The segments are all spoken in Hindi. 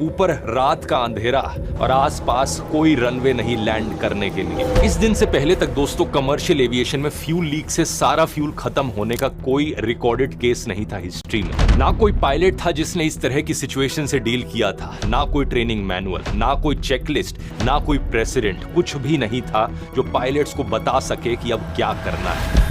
ऊपर रात का अंधेरा और आसपास कोई रनवे नहीं लैंड करने के लिए। इस दिन से पहले तक दोस्तों कमर्शियल एविएशन में फ्यूल लीक से सारा फ्यूल खत्म होने का कोई रिकॉर्डेड केस नहीं था हिस्ट्री में। ना कोई पायलट था जिसने इस तरह की सिचुएशन से डील किया था, ना कोई ट्रेनिंग मैनुअल, ना कोई चेकलिस्ट, ना कोई प्रेसिडेंट, कुछ भी नहीं था जो पायलट्स को बता सके कि अब क्या करना है।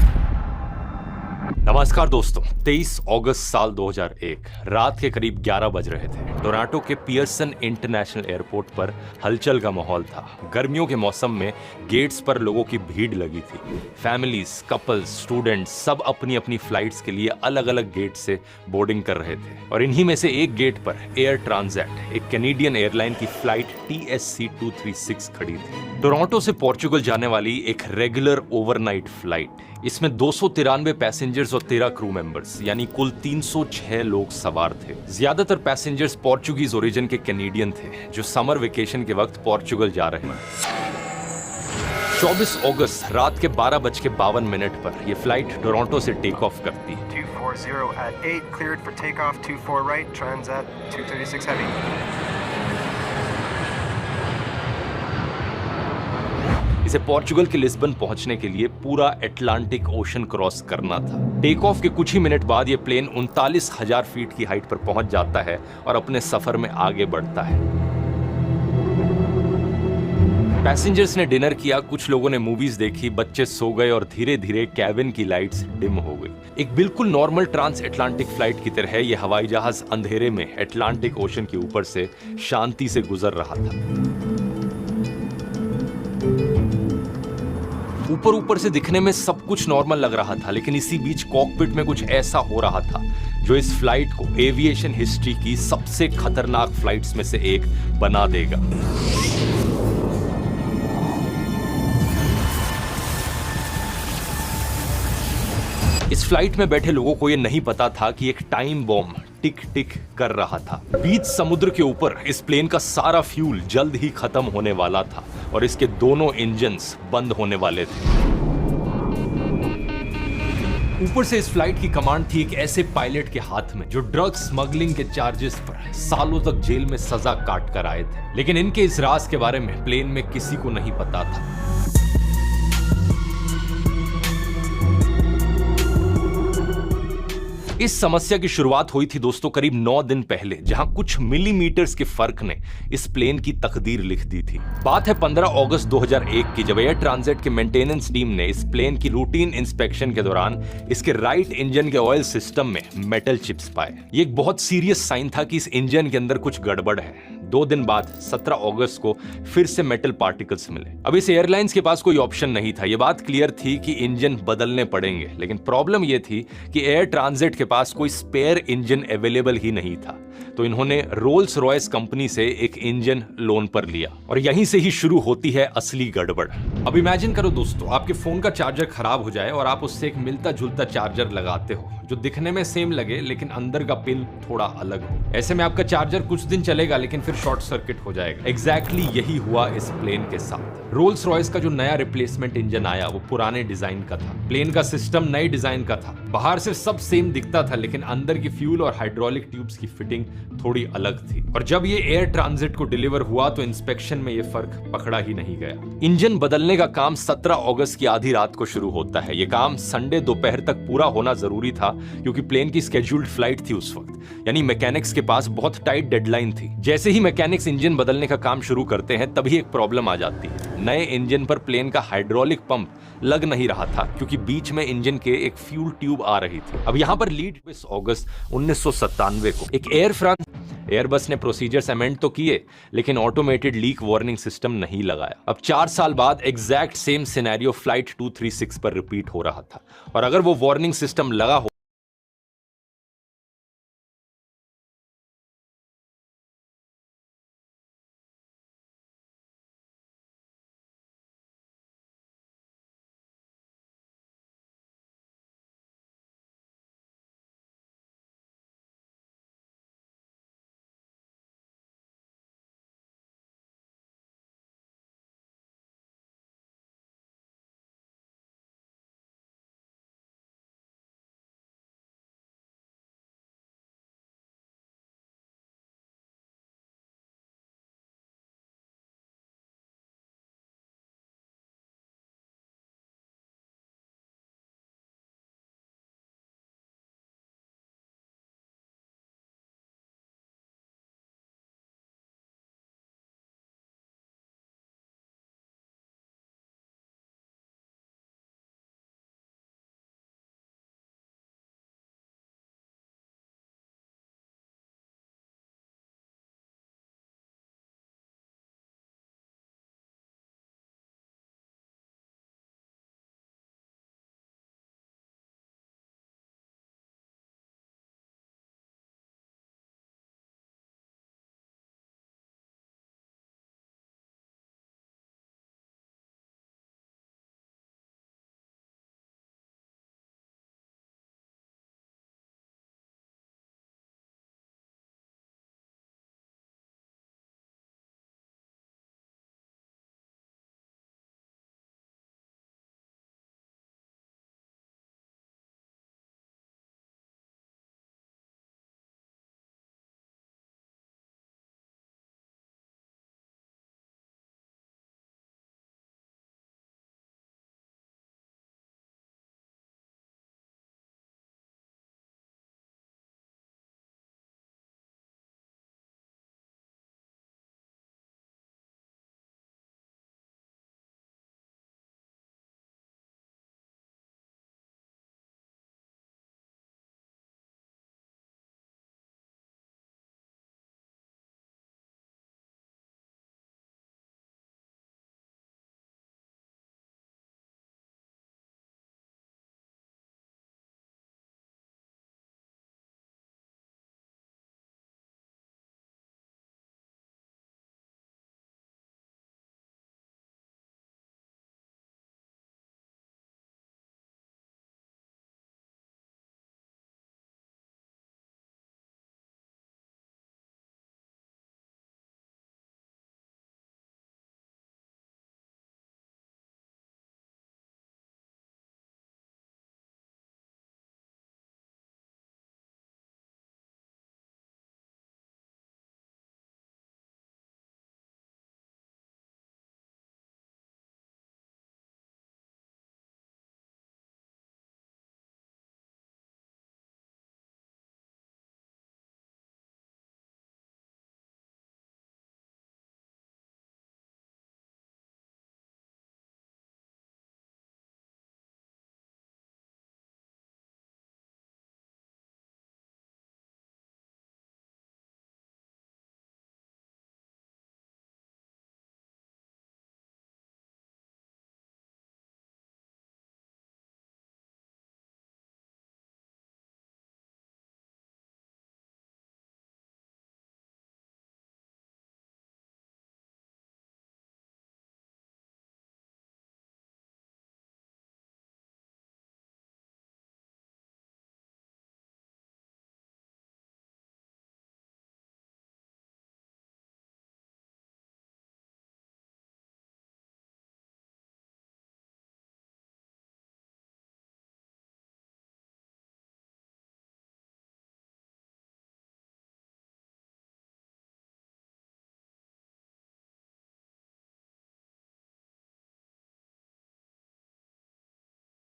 नमस्कार दोस्तों, 23 अगस्त साल 2001 रात के करीब 11 बज रहे थे। टोरंटो के पियर्सन इंटरनेशनल एयरपोर्ट पर हलचल का माहौल था। गर्मियों के मौसम में गेट्स पर लोगों की भीड़ लगी थी। फैमिलीज, कपल्स, स्टूडेंट्स सब अपनी अपनी फ्लाइट्स के लिए अलग अलग गेट से बोर्डिंग कर रहे थे और इन्हीं में से एक गेट पर एयर ट्रांजिट, एक कैनेडियन एयरलाइन की फ्लाइट TSC 236 खड़ी थी। टोरंटो से पोर्चुगल जाने वाली एक रेगुलर ओवरनाइट फ्लाइट। इसमें 293 पैसेंजर्स और 13 क्रू मेंबर्स यानी कुल 306 लोग सवार थे। ज्यादातर पैसेंजर्स पोर्चुगीज ओरिजिन के कैनेडियन थे जो समर वेकेशन के वक्त पोर्चुगल जा रहे हैं। 24 अगस्त रात के 12:52 पर यह फ्लाइट टोरंटो से टेक ऑफ करती है। 240 at 8 cleared for takeoff 24 right Transat 236 heavy। इसे पोर्चुगल के लिस्बन पहुंचने के लिए पूरा अटलांटिक ओशन क्रॉस करना था। टेक ऑफ के कुछ ही मिनट बाद यह प्लेन 39,000 फीट की हाइट पर पहुंच जाता है और अपने सफर में आगे बढ़ता है। पैसेंजर्स ने डिनर किया, कुछ लोगों ने मूवीज देखी, बच्चे सो गए और धीरे धीरे कैबिन की लाइट्स डिम हो गई। एक बिल्कुल नॉर्मल ट्रांस अटलांटिक फ्लाइट की तरह यह हवाई जहाज अंधेरे में अटलांटिक ओशन के ऊपर से शांति से गुजर रहा था। ऊपर से दिखने में सब कुछ नॉर्मल लग रहा था, लेकिन इसी बीच कॉकपिट में कुछ ऐसा हो रहा था जो इस फ्लाइट को एविएशन हिस्ट्री की सबसे खतरनाक फ्लाइट्स में से एक बना देगा। इस फ्लाइट में बैठे लोगों को यह नहीं पता था कि एक टाइम बॉम्ब टिक टिक कर रहा था। बीच समुद्र के ऊपर इस प्लेन का सारा फ्यूल जल्द ही खत्म होने वाला था और इसके दोनों इंजन्स बंद होने वाले थे। ऊपर से इस फ्लाइट की कमांड थी एक ऐसे पायलट के हाथ में जो ड्रग स्मगलिंग के चार्जेस पर सालों तक जेल में सजा काट कर आए थे। लेकिन इनके इस राज के बारे में प्लेन में किसी को नहीं पता था। इस समस्या की शुरुआत हुई थी दोस्तों करीब 9 दिन पहले, जहां कुछ मिलीमीटर्स के फर्क ने इस प्लेन की तकदीर लिख दी थी। बात है 15 अगस्त 2001 की, जब एयर ट्रांजिट के मेंटेनेंस टीम ने इस प्लेन की रूटीन इंस्पेक्शन के दौरान इसके राइट इंजन के ऑयल सिस्टम में मेटल चिप्स पाए। ये एक बहुत सीरियस साइन था कि इस इंजन के अंदर कुछ गड़बड़ है। 2 दिन बाद 17 अगस्त को फिर से मेटल पार्टिकल्स मिले। अब इस एयरलाइंस के पास कोई ऑप्शन नहीं था। यह बात क्लियर थी कि इंजन बदलने पड़ेंगे, लेकिन प्रॉब्लम यह थी कि एयर ट्रांजिट के पास कोई स्पेयर इंजन अवेलेबल ही नहीं था। तो इन्होंने रोल्स रॉयस कंपनी से एक इंजन लोन पर लिया और यहीं से ही शुरू होती है असली गड़बड़। अब इमेजिन करो दोस्तों, आपके फोन का चार्जर खराब हो जाए और आप उससे एक मिलता जुलता चार्जर लगाते हो जो दिखने में सेम लगे लेकिन अंदर का पिन थोड़ा अलग हो। ऐसे में आपका चार्जर कुछ दिन चलेगा लेकिन फिर शॉर्ट सर्किट हो जाएगा। एग्जैक्टली यही हुआ इस प्लेन के साथ। रोल्स रॉयस का जो नया रिप्लेसमेंट इंजन आया वो पुराने डिजाइन का था। प्लेन का सिस्टम नए डिजाइन का था। बाहर से सब सेम दिखता था लेकिन अंदर की फ्यूल और हाइड्रोलिक ट्यूब्स की फिटिंग थोड़ी अलग थी। और जब ये एयर ट्रांजिट को डिलीवर हुआ तो इंस्पेक्शन में ये फर्क पकड़ा ही नहीं गया। इंजन बदलने का काम 17 अगस्त की आधी रात को शुरू होता है। ये काम संडे दोपहर तक पूरा होना जरूरी था क्योंकि प्लेन की स्केड्यूल्ड फ्लाइट थी उस वक्त, यानी मैकेनिक्स के पास बहुत टाइट डेडलाइन थी। जैसे ही मैकेनिक्स इंजन बदलने का काम शुरू करते हैं तभी एक प्रॉब्लम आ जाती है। नए इंजन पर प्लेन का हाइड्रोलिक पंप लग नहीं रहा था क्योंकि बीच में इंजन के एक फ्यूल ट्यूब आ रही थी। अब यहां पर लीड 20 अगस्त 1997 को एक एयरबस ने प्रोसीजर्स अमेंड तो किए लेकिन ऑटोमेटेड लीक वार्निंग सिस्टम नहीं लगाया। अब 4 साल बाद एग्जैक्ट सेम सिनेरियो फ्लाइट 236 पर रिपीट हो रहा था और अगर वो वार्निंग सिस्टम लगा